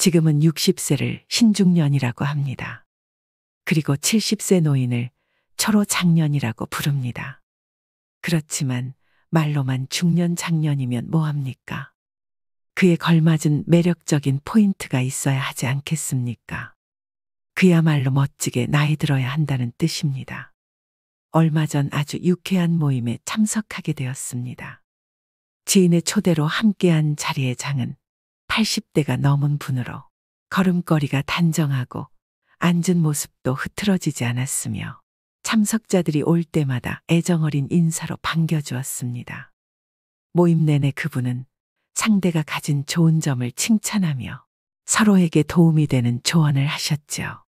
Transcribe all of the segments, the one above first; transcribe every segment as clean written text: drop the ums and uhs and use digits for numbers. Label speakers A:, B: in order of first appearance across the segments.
A: 지금은 60세를 신중년이라고 합니다. 그리고 70세 노인을 초로장년이라고 부릅니다. 그렇지만 말로만 중년 장년이면 뭐합니까? 그에 걸맞은 매력적인 포인트가 있어야 하지 않겠습니까? 그야말로 멋지게 나이 들어야 한다는 뜻입니다. 얼마 전 아주 유쾌한 모임에 참석하게 되었습니다. 지인의 초대로 함께한 자리의 장은 80대가 넘은 분으로 걸음걸이가 단정하고 앉은 모습도 흐트러지지 않았으며 참석자들이 올 때마다 애정어린 인사로 반겨주었습니다. 모임 내내 그분은 상대가 가진 좋은 점을 칭찬하며 서로에게 도움이 되는 조언을 하셨죠.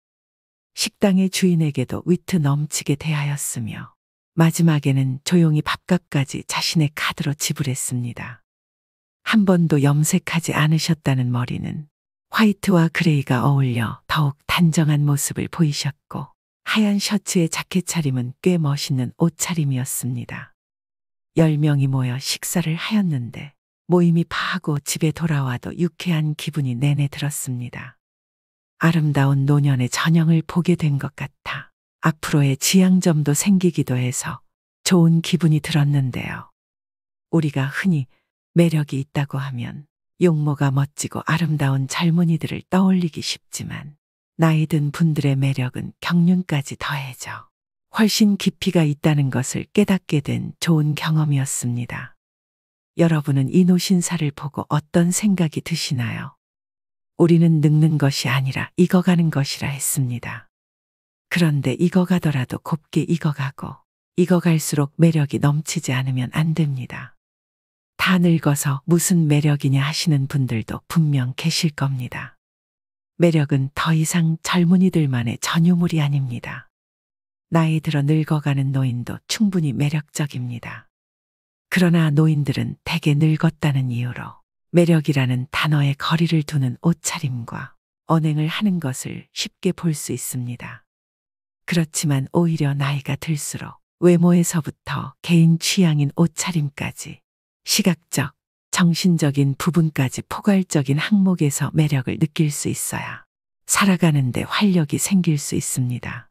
A: 식당의 주인에게도 위트 넘치게 대하였으며 마지막에는 조용히 밥값까지 자신의 카드로 지불했습니다. 한 번도 염색하지 않으셨다는 머리는 화이트와 그레이가 어울려 더욱 단정한 모습을 보이셨고 하얀 셔츠에 자켓 차림은 꽤 멋있는 옷차림이었습니다. 10명이 모여 식사를 하였는데 모임이 파하고 집에 돌아와도 유쾌한 기분이 내내 들었습니다. 아름다운 노년의 전형을 보게 된 것 같아 앞으로의 지향점도 생기기도 해서 좋은 기분이 들었는데요. 우리가 흔히 매력이 있다고 하면 용모가 멋지고 아름다운 젊은이들을 떠올리기 쉽지만 나이 든 분들의 매력은 경륜까지 더해져 훨씬 깊이가 있다는 것을 깨닫게 된 좋은 경험이었습니다. 여러분은 이 노신사를 보고 어떤 생각이 드시나요? 우리는 늙는 것이 아니라 익어가는 것이라 했습니다. 그런데 익어가더라도 곱게 익어가고 익어갈수록 매력이 넘치지 않으면 안 됩니다. 다 늙어서 무슨 매력이냐 하시는 분들도 분명 계실 겁니다. 매력은 더 이상 젊은이들만의 전유물이 아닙니다. 나이 들어 늙어가는 노인도 충분히 매력적입니다. 그러나 노인들은 대개 늙었다는 이유로 매력이라는 단어에 거리를 두는 옷차림과 언행을 하는 것을 쉽게 볼 수 있습니다. 그렇지만 오히려 나이가 들수록 외모에서부터 개인 취향인 옷차림까지 시각적, 정신적인 부분까지 포괄적인 항목에서 매력을 느낄 수 있어야 살아가는데 활력이 생길 수 있습니다.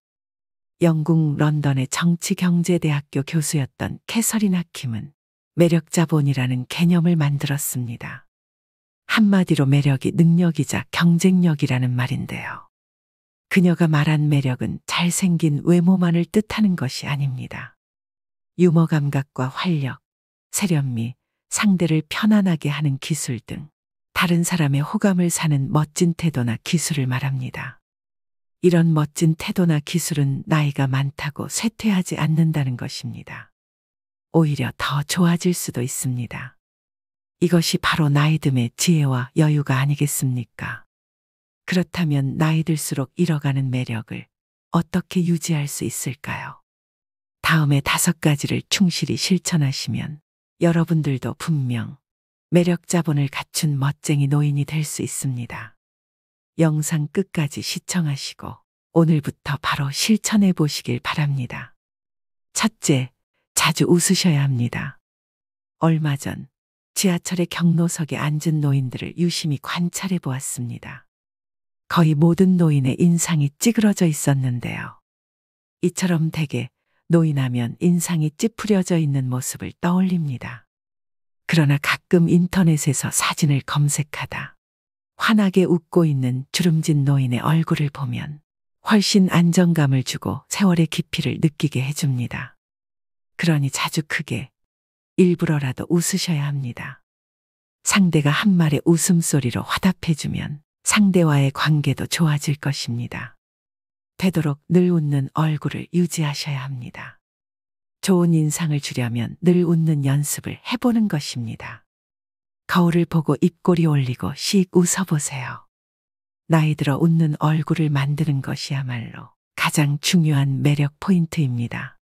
A: 영국 런던의 정치경제대학교 교수였던 캐서린 하킴은 매력자본이라는 개념을 만들었습니다. 한마디로 매력이 능력이자 경쟁력이라는 말인데요. 그녀가 말한 매력은 잘생긴 외모만을 뜻하는 것이 아닙니다. 유머 감각과 활력, 세련미, 상대를 편안하게 하는 기술 등 다른 사람의 호감을 사는 멋진 태도나 기술을 말합니다. 이런 멋진 태도나 기술은 나이가 많다고 쇠퇴하지 않는다는 것입니다. 오히려 더 좋아질 수도 있습니다. 이것이 바로 나이듦의 지혜와 여유가 아니겠습니까? 그렇다면 나이 들수록 잃어가는 매력을 어떻게 유지할 수 있을까요? 다음에 5가지를 충실히 실천하시면 여러분들도 분명 매력 자본을 갖춘 멋쟁이 노인이 될 수 있습니다. 영상 끝까지 시청하시고 오늘부터 바로 실천해 보시길 바랍니다. 첫째, 자주 웃으셔야 합니다. 얼마 전 지하철의 경로석에 앉은 노인들을 유심히 관찰해 보았습니다. 거의 모든 노인의 인상이 찌그러져 있었는데요. 이처럼 대개 노인하면 인상이 찌푸려져 있는 모습을 떠올립니다. 그러나 가끔 인터넷에서 사진을 검색하다 환하게 웃고 있는 주름진 노인의 얼굴을 보면 훨씬 안정감을 주고 세월의 깊이를 느끼게 해줍니다. 그러니 자주 크게 일부러라도 웃으셔야 합니다. 상대가 한 말의 웃음소리로 화답해주면 상대와의 관계도 좋아질 것입니다. 되도록 늘 웃는 얼굴을 유지하셔야 합니다. 좋은 인상을 주려면 늘 웃는 연습을 해보는 것입니다. 거울을 보고 입꼬리 올리고 씩 웃어보세요. 나이 들어 웃는 얼굴을 만드는 것이야말로 가장 중요한 매력 포인트입니다.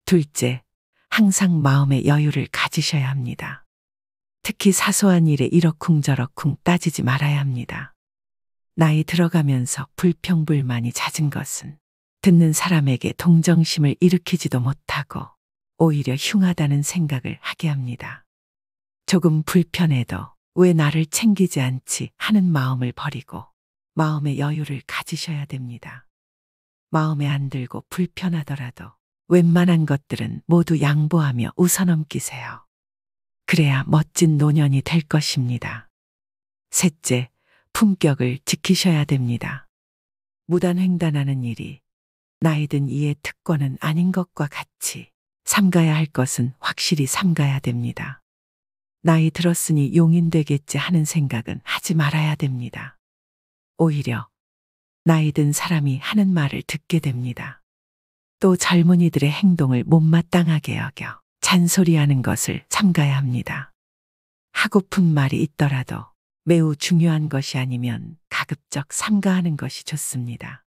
A: 둘째, 항상 마음의 여유를 가지셔야 합니다. 특히 사소한 일에 이러쿵저러쿵 따지지 말아야 합니다. 나이 들어가면서 불평불만이 잦은 것은 듣는 사람에게 동정심을 일으키지도 못하고 오히려 흉하다는 생각을 하게 합니다. 조금 불편해도 왜 나를 챙기지 않지 하는 마음을 버리고 마음의 여유를 가지셔야 됩니다. 마음에 안 들고 불편하더라도 웬만한 것들은 모두 양보하며 웃어넘기세요. 그래야 멋진 노년이 될 것입니다. 셋째, 품격을 지키셔야 됩니다. 무단횡단하는 일이 나이든 이의 특권은 아닌 것과 같이 삼가야 할 것은 확실히 삼가야 됩니다. 나이 들었으니 용인 되겠지 하는 생각은 하지 말아야 됩니다. 오히려 나이 든 사람이 하는 말을 듣게 됩니다. 또 젊은이들의 행동을 못마땅하게 여겨 잔소리하는 것을 삼가야 합니다. 하고픈 말이 있더라도 매우 중요한 것이 아니면 가급적 삼가하는 것이 좋습니다.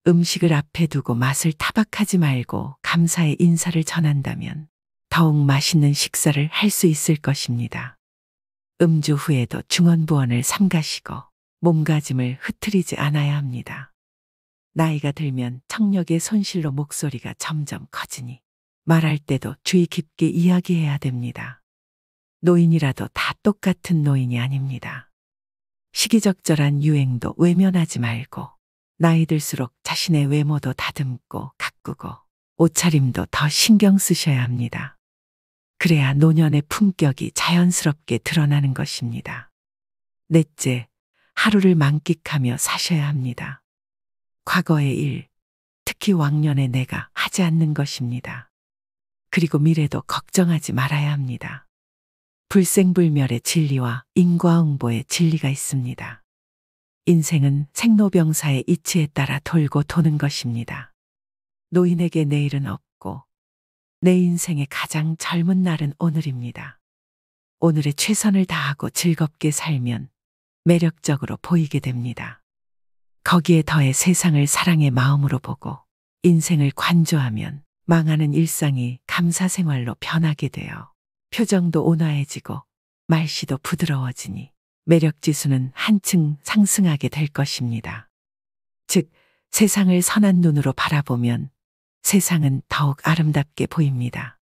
A: 음식을 앞에 두고 맛을 타박하지 말고 감사의 인사를 전한다면 더욱 맛있는 식사를 할 수 있을 것입니다. 음주 후에도 중언부언을 삼가시고 몸가짐을 흐트리지 않아야 합니다. 나이가 들면 청력의 손실로 목소리가 점점 커지니 말할 때도 주의 깊게 이야기해야 됩니다. 노인이라도 다 똑같은 노인이 아닙니다. 시기적절한 유행도 외면하지 말고 나이 들수록 자신의 외모도 다듬고 가꾸고 옷차림도 더 신경 쓰셔야 합니다. 그래야 노년의 품격이 자연스럽게 드러나는 것입니다. 넷째, 하루를 만끽하며 사셔야 합니다. 과거의 일, 특히 왕년의 내가 하지 않는 것입니다. 그리고 미래도 걱정하지 말아야 합니다. 불생불멸의 진리와 인과응보의 진리가 있습니다. 인생은 생로병사의 이치에 따라 돌고 도는 것입니다. 노인에게 내일은 없고 내 인생의 가장 젊은 날은 오늘입니다. 오늘의 최선을 다하고 즐겁게 살면 매력적으로 보이게 됩니다. 거기에 더해 세상을 사랑의 마음으로 보고 인생을 관조하면 망하는 일상이 감사생활로 변하게 되어 표정도 온화해지고 말씨도 부드러워지니 매력지수는 한층 상승하게 될 것입니다. 즉, 세상을 선한 눈으로 바라보면 세상은 더욱 아름답게 보입니다.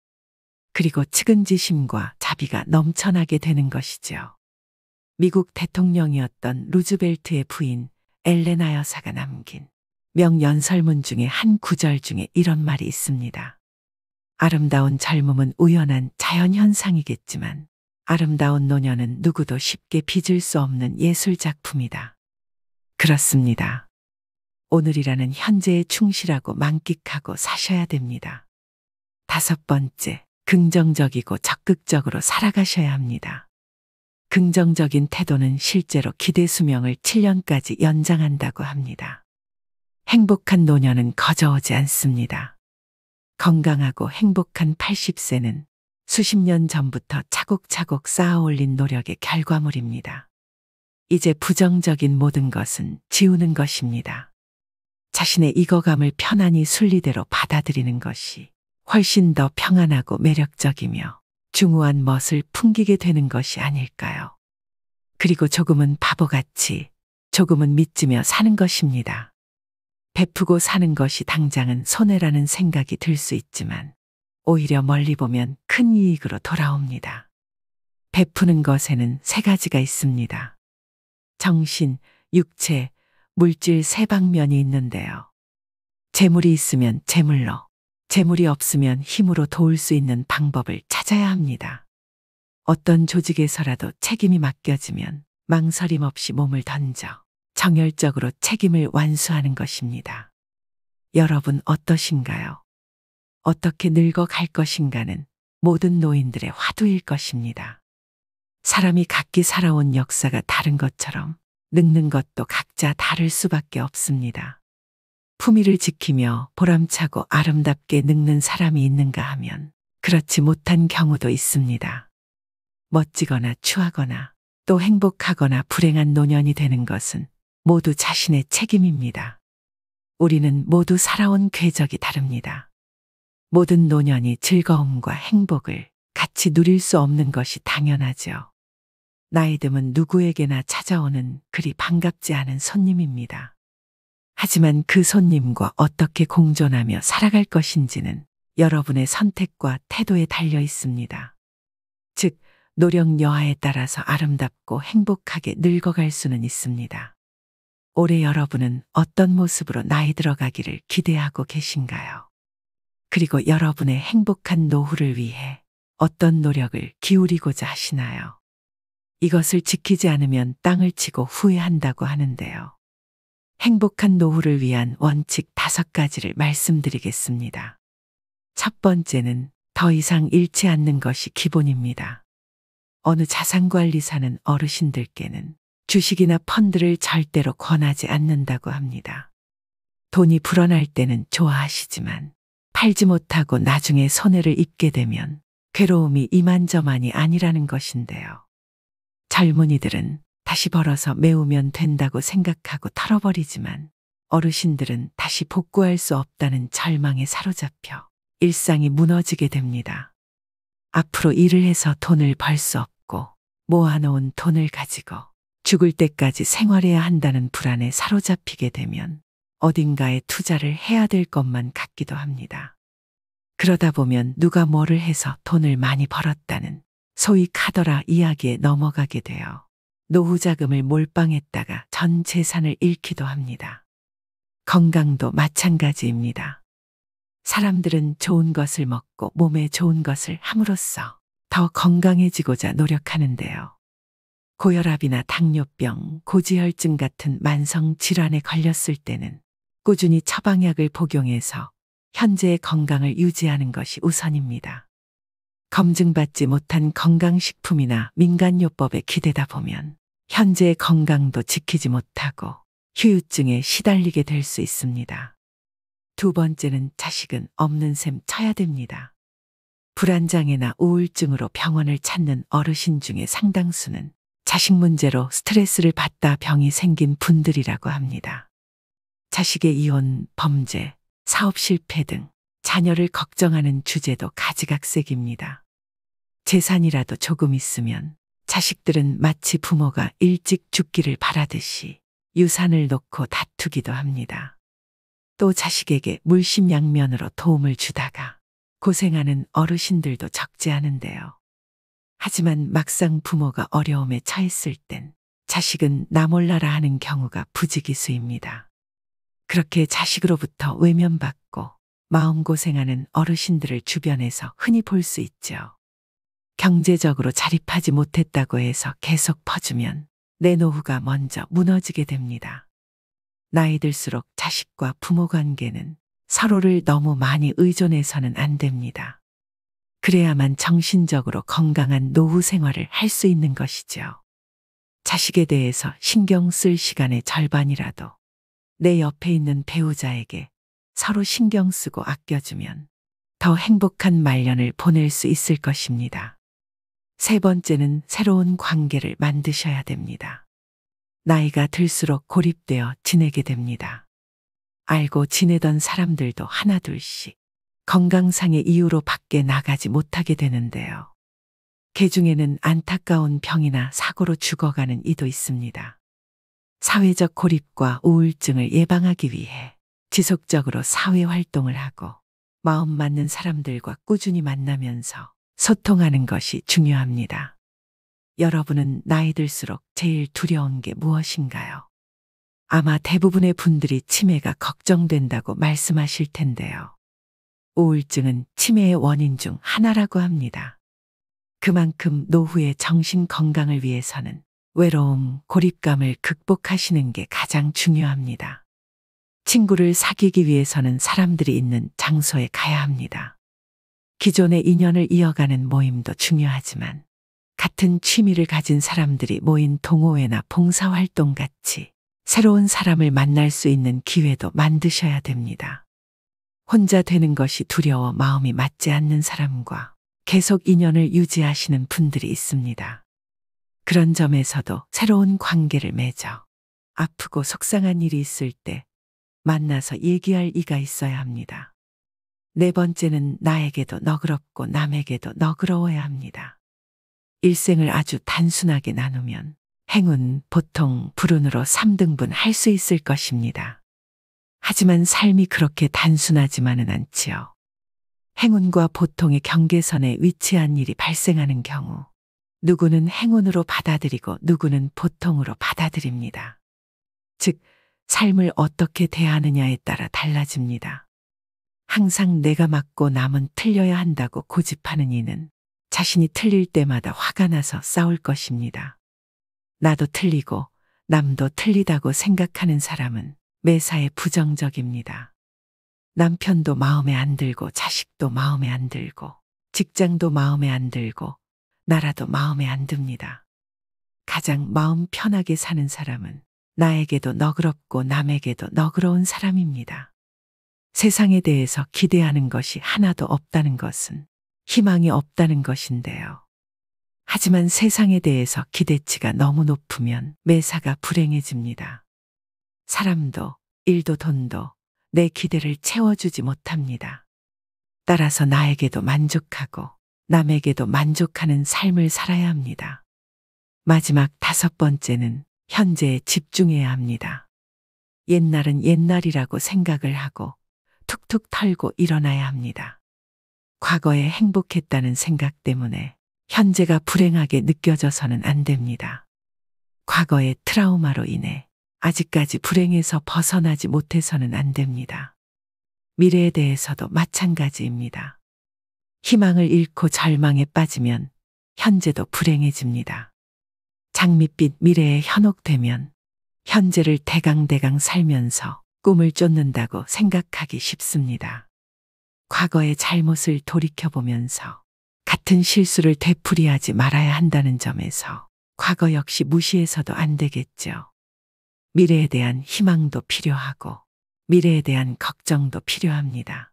A: 그리고 측은지심과 자비가 넘쳐나게 되는 것이죠. 미국 대통령이었던 루즈벨트의 부인 엘레나 여사가 남긴 명연설문 중에 한 구절 중에 이런 말이 있습니다. 아름다운 젊음은 우연한 자연현상이겠지만 아름다운 노년은 누구도 쉽게 빚을 수 없는 예술작품이다. 그렇습니다. 오늘이라는 현재에 충실하고 만끽하고 사셔야 됩니다. 다섯 번째, 긍정적이고 적극적으로 살아가셔야 합니다. 긍정적인 태도는 실제로 기대 수명을 7년까지 연장한다고 합니다. 행복한 노년은 거저오지 않습니다. 건강하고 행복한 80세는 수십 년 전부터 차곡차곡 쌓아올린 노력의 결과물입니다. 이제 부정적인 모든 것은 지우는 것입니다. 자신의 익어감을 편안히 순리대로 받아들이는 것이 훨씬 더 평안하고 매력적이며 중후한 멋을 풍기게 되는 것이 아닐까요? 그리고 조금은 바보같이, 조금은 믿으며 사는 것입니다. 베푸고 사는 것이 당장은 손해라는 생각이 들 수 있지만 오히려 멀리 보면 큰 이익으로 돌아옵니다. 베푸는 것에는 세 가지가 있습니다. 정신, 육체, 물질 세 방면이 있는데요. 재물이 있으면 재물로, 재물이 없으면 힘으로 도울 수 있는 방법을 찾아야 합니다. 어떤 조직에서라도 책임이 맡겨지면 망설임 없이 몸을 던져 정열적으로 책임을 완수하는 것입니다. 여러분 어떠신가요? 어떻게 늙어갈 것인가는 모든 노인들의 화두일 것입니다. 사람이 각기 살아온 역사가 다른 것처럼 늙는 것도 각자 다를 수밖에 없습니다. 품위를 지키며 보람차고 아름답게 늙는 사람이 있는가 하면 그렇지 못한 경우도 있습니다. 멋지거나 추하거나 또 행복하거나 불행한 노년이 되는 것은 모두 자신의 책임입니다. 우리는 모두 살아온 궤적이 다릅니다. 모든 노년이 즐거움과 행복을 같이 누릴 수 없는 것이 당연하죠. 나이듦은 누구에게나 찾아오는 그리 반갑지 않은 손님입니다. 하지만 그 손님과 어떻게 공존하며 살아갈 것인지는 여러분의 선택과 태도에 달려 있습니다. 즉, 노력 여하에 따라서 아름답고 행복하게 늙어갈 수는 있습니다. 올해 여러분은 어떤 모습으로 나이 들어가기를 기대하고 계신가요? 그리고 여러분의 행복한 노후를 위해 어떤 노력을 기울이고자 하시나요? 이것을 지키지 않으면 땅을 치고 후회한다고 하는데요. 행복한 노후를 위한 원칙 5가지를 말씀드리겠습니다. 첫 번째는 더 이상 잃지 않는 것이 기본입니다. 어느 자산관리사는 어르신들께는 주식이나 펀드를 절대로 권하지 않는다고 합니다. 돈이 불어날 때는 좋아하시지만 팔지 못하고 나중에 손해를 입게 되면 괴로움이 이만저만이 아니라는 것인데요. 젊은이들은 다시 벌어서 메우면 된다고 생각하고 털어버리지만 어르신들은 다시 복구할 수 없다는 절망에 사로잡혀 일상이 무너지게 됩니다. 앞으로 일을 해서 돈을 벌 수 없고 모아놓은 돈을 가지고 죽을 때까지 생활해야 한다는 불안에 사로잡히게 되면 어딘가에 투자를 해야 될 것만 같기도 합니다. 그러다 보면 누가 뭐를 해서 돈을 많이 벌었다는 소위 카더라 이야기에 넘어가게 되어 노후 자금을 몰빵했다가 전 재산을 잃기도 합니다. 건강도 마찬가지입니다. 사람들은 좋은 것을 먹고 몸에 좋은 것을 함으로써 더 건강해지고자 노력하는데요. 고혈압이나 당뇨병, 고지혈증 같은 만성 질환에 걸렸을 때는 꾸준히 처방약을 복용해서 현재의 건강을 유지하는 것이 우선입니다. 검증받지 못한 건강식품이나 민간요법에 기대다 보면 현재의 건강도 지키지 못하고 후유증에 시달리게 될 수 있습니다. 두 번째는 자식은 없는 셈 쳐야 됩니다. 불안장애나 우울증으로 병원을 찾는 어르신 중에 상당수는 자식 문제로 스트레스를 받다 병이 생긴 분들이라고 합니다. 자식의 이혼, 범죄, 사업 실패 등 자녀를 걱정하는 주제도 가지각색입니다. 재산이라도 조금 있으면 자식들은 마치 부모가 일찍 죽기를 바라듯이 유산을 놓고 다투기도 합니다. 또 자식에게 물심양면으로 도움을 주다가 고생하는 어르신들도 적지 않은데요. 하지만 막상 부모가 어려움에 처했을 땐 자식은 나 몰라라 하는 경우가 부지기수입니다. 그렇게 자식으로부터 외면받고 마음고생하는 어르신들을 주변에서 흔히 볼 수 있죠. 경제적으로 자립하지 못했다고 해서 계속 퍼주면 내 노후가 먼저 무너지게 됩니다. 나이 들수록 자식과 부모 관계는 서로를 너무 많이 의존해서는 안 됩니다. 그래야만 정신적으로 건강한 노후 생활을 할 수 있는 것이죠. 자식에 대해서 신경 쓸 시간의 절반이라도 내 옆에 있는 배우자에게 서로 신경 쓰고 아껴주면 더 행복한 말년을 보낼 수 있을 것입니다. 세 번째는 새로운 관계를 만드셔야 됩니다. 나이가 들수록 고립되어 지내게 됩니다. 알고 지내던 사람들도 하나둘씩 건강상의 이유로 밖에 나가지 못하게 되는데요. 그 중에는 안타까운 병이나 사고로 죽어가는 이도 있습니다. 사회적 고립과 우울증을 예방하기 위해 지속적으로 사회활동을 하고 마음 맞는 사람들과 꾸준히 만나면서 소통하는 것이 중요합니다. 여러분은 나이 들수록 제일 두려운 게 무엇인가요? 아마 대부분의 분들이 치매가 걱정된다고 말씀하실 텐데요. 우울증은 치매의 원인 중 하나라고 합니다. 그만큼 노후의 정신 건강을 위해서는 외로움, 고립감을 극복하시는 게 가장 중요합니다. 친구를 사귀기 위해서는 사람들이 있는 장소에 가야 합니다. 기존의 인연을 이어가는 모임도 중요하지만 같은 취미를 가진 사람들이 모인 동호회나 봉사활동 같이 새로운 사람을 만날 수 있는 기회도 만드셔야 됩니다. 혼자 되는 것이 두려워 마음이 맞지 않는 사람과 계속 인연을 유지하시는 분들이 있습니다. 그런 점에서도 새로운 관계를 맺어 아프고 속상한 일이 있을 때 만나서 얘기할 이가 있어야 합니다. 네 번째는 나에게도 너그럽고 남에게도 너그러워야 합니다. 일생을 아주 단순하게 나누면 행운, 보통, 불운으로 3등분 할 수 있을 것입니다. 하지만 삶이 그렇게 단순하지만은 않지요. 행운과 보통의 경계선에 위치한 일이 발생하는 경우 누구는 행운으로 받아들이고 누구는 보통으로 받아들입니다. 즉, 삶을 어떻게 대하느냐에 따라 달라집니다. 항상 내가 맞고 남은 틀려야 한다고 고집하는 이는 자신이 틀릴 때마다 화가 나서 싸울 것입니다. 나도 틀리고 남도 틀리다고 생각하는 사람은 매사에 부정적입니다. 남편도 마음에 안 들고 자식도 마음에 안 들고 직장도 마음에 안 들고 나라도 마음에 안 듭니다. 가장 마음 편하게 사는 사람은 나에게도 너그럽고 남에게도 너그러운 사람입니다. 세상에 대해서 기대하는 것이 하나도 없다는 것은 희망이 없다는 것인데요. 하지만 세상에 대해서 기대치가 너무 높으면 매사가 불행해집니다. 사람도 일도 돈도 내 기대를 채워주지 못합니다. 따라서 나에게도 만족하고 남에게도 만족하는 삶을 살아야 합니다. 마지막 5번째는 현재에 집중해야 합니다. 옛날은 옛날이라고 생각을 하고 툭툭 털고 일어나야 합니다. 과거에 행복했다는 생각 때문에 현재가 불행하게 느껴져서는 안 됩니다. 과거의 트라우마로 인해 아직까지 불행에서 벗어나지 못해서는 안 됩니다. 미래에 대해서도 마찬가지입니다. 희망을 잃고 절망에 빠지면 현재도 불행해집니다. 장밋빛 미래에 현혹되면 현재를 대강대강 살면서 꿈을 쫓는다고 생각하기 쉽습니다. 과거의 잘못을 돌이켜보면서 같은 실수를 되풀이하지 말아야 한다는 점에서 과거 역시 무시해서도 안 되겠죠. 미래에 대한 희망도 필요하고 미래에 대한 걱정도 필요합니다.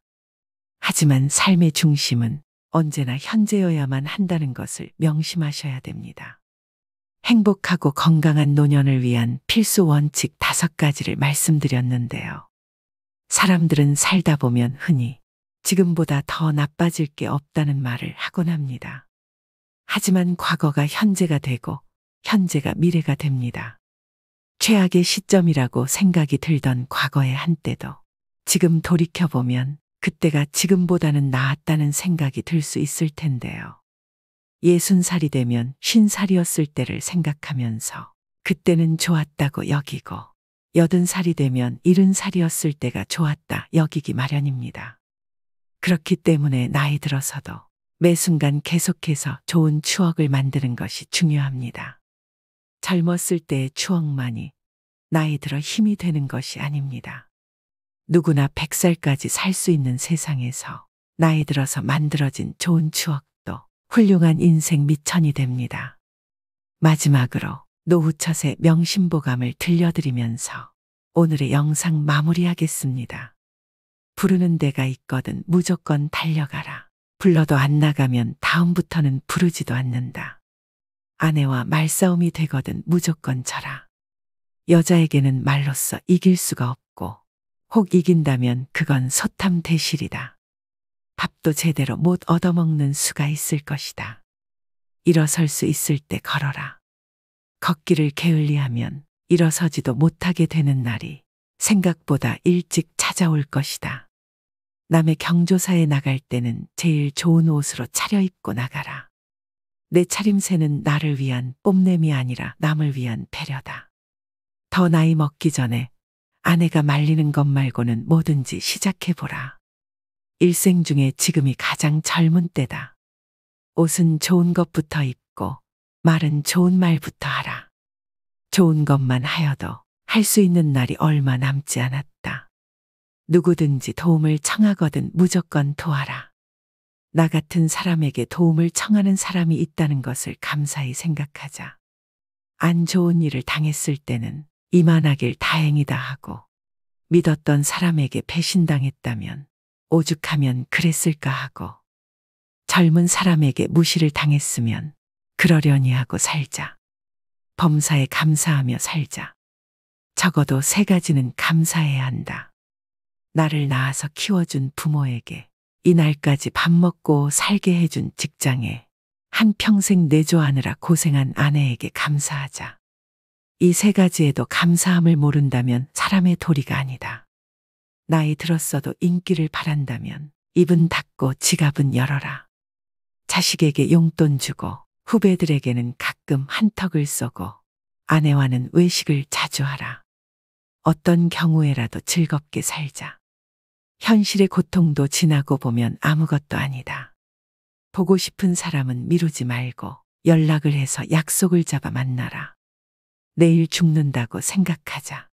A: 하지만 삶의 중심은 언제나 현재여야만 한다는 것을 명심하셔야 됩니다. 행복하고 건강한 노년을 위한 필수 원칙 5가지를 말씀드렸는데요. 사람들은 살다 보면 흔히 지금보다 더 나빠질 게 없다는 말을 하곤 합니다. 하지만 과거가 현재가 되고 현재가 미래가 됩니다. 최악의 시점이라고 생각이 들던 과거의 한때도 지금 돌이켜보면 그때가 지금보다는 나았다는 생각이 들 수 있을 텐데요. 60살이 되면 50살이었을 때를 생각하면서 그때는 좋았다고 여기고 80살이 되면 70살이었을 때가 좋았다 여기기 마련입니다. 그렇기 때문에 나이 들어서도 매 순간 계속해서 좋은 추억을 만드는 것이 중요합니다. 젊었을 때의 추억만이 나이 들어 힘이 되는 것이 아닙니다. 누구나 100살까지 살 수 있는 세상에서 나이 들어서 만들어진 좋은 추억도 훌륭한 인생 미천이 됩니다. 마지막으로 노후철의 명심보감을 들려드리면서 오늘의 영상 마무리하겠습니다. 부르는 데가 있거든 무조건 달려가라. 불러도 안 나가면 다음부터는 부르지도 않는다. 아내와 말싸움이 되거든 무조건 져라. 여자에게는 말로써 이길 수가 없고 혹 이긴다면 그건 소탐대실이다. 밥도 제대로 못 얻어먹는 수가 있을 것이다. 일어설 수 있을 때 걸어라. 걷기를 게을리하면 일어서지도 못하게 되는 날이 생각보다 일찍 찾아올 것이다. 남의 경조사에 나갈 때는 제일 좋은 옷으로 차려입고 나가라. 내 차림새는 나를 위한 뽐냄이 아니라 남을 위한 배려다. 더 나이 먹기 전에 아내가 말리는 것 말고는 뭐든지 시작해보라. 일생 중에 지금이 가장 젊은 때다. 옷은 좋은 것부터 입고 말은 좋은 말부터 하라. 좋은 것만 하여도 할 수 있는 날이 얼마 남지 않았다. 누구든지 도움을 청하거든 무조건 도와라. 나 같은 사람에게 도움을 청하는 사람이 있다는 것을 감사히 생각하자. 안 좋은 일을 당했을 때는 이만하길 다행이다 하고 믿었던 사람에게 배신당했다면 오죽하면 그랬을까 하고 젊은 사람에게 무시를 당했으면 그러려니 하고 살자. 범사에 감사하며 살자. 적어도 3가지는 감사해야 한다. 나를 낳아서 키워준 부모에게, 이날까지 밥 먹고 살게 해준 직장에, 한평생 내조하느라 고생한 아내에게 감사하자. 이 3가지에도 감사함을 모른다면 사람의 도리가 아니다. 나이 들었어도 인기를 바란다면 입은 닫고 지갑은 열어라. 자식에게 용돈 주고 후배들에게는 가끔 한턱을 쏘고 아내와는 외식을 자주 하라. 어떤 경우에라도 즐겁게 살자. 현실의 고통도 지나고 보면 아무것도 아니다. 보고 싶은 사람은 미루지 말고 연락을 해서 약속을 잡아 만나라. 내일 죽는다고 생각하자.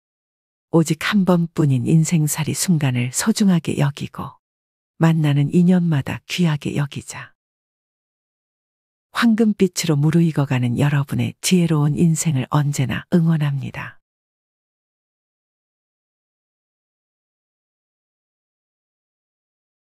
A: 오직 한 번뿐인 인생살이 순간을 소중하게 여기고 만나는 인연마다 귀하게 여기자. 황금빛으로 무르익어가는 여러분의 지혜로운 인생을 언제나 응원합니다.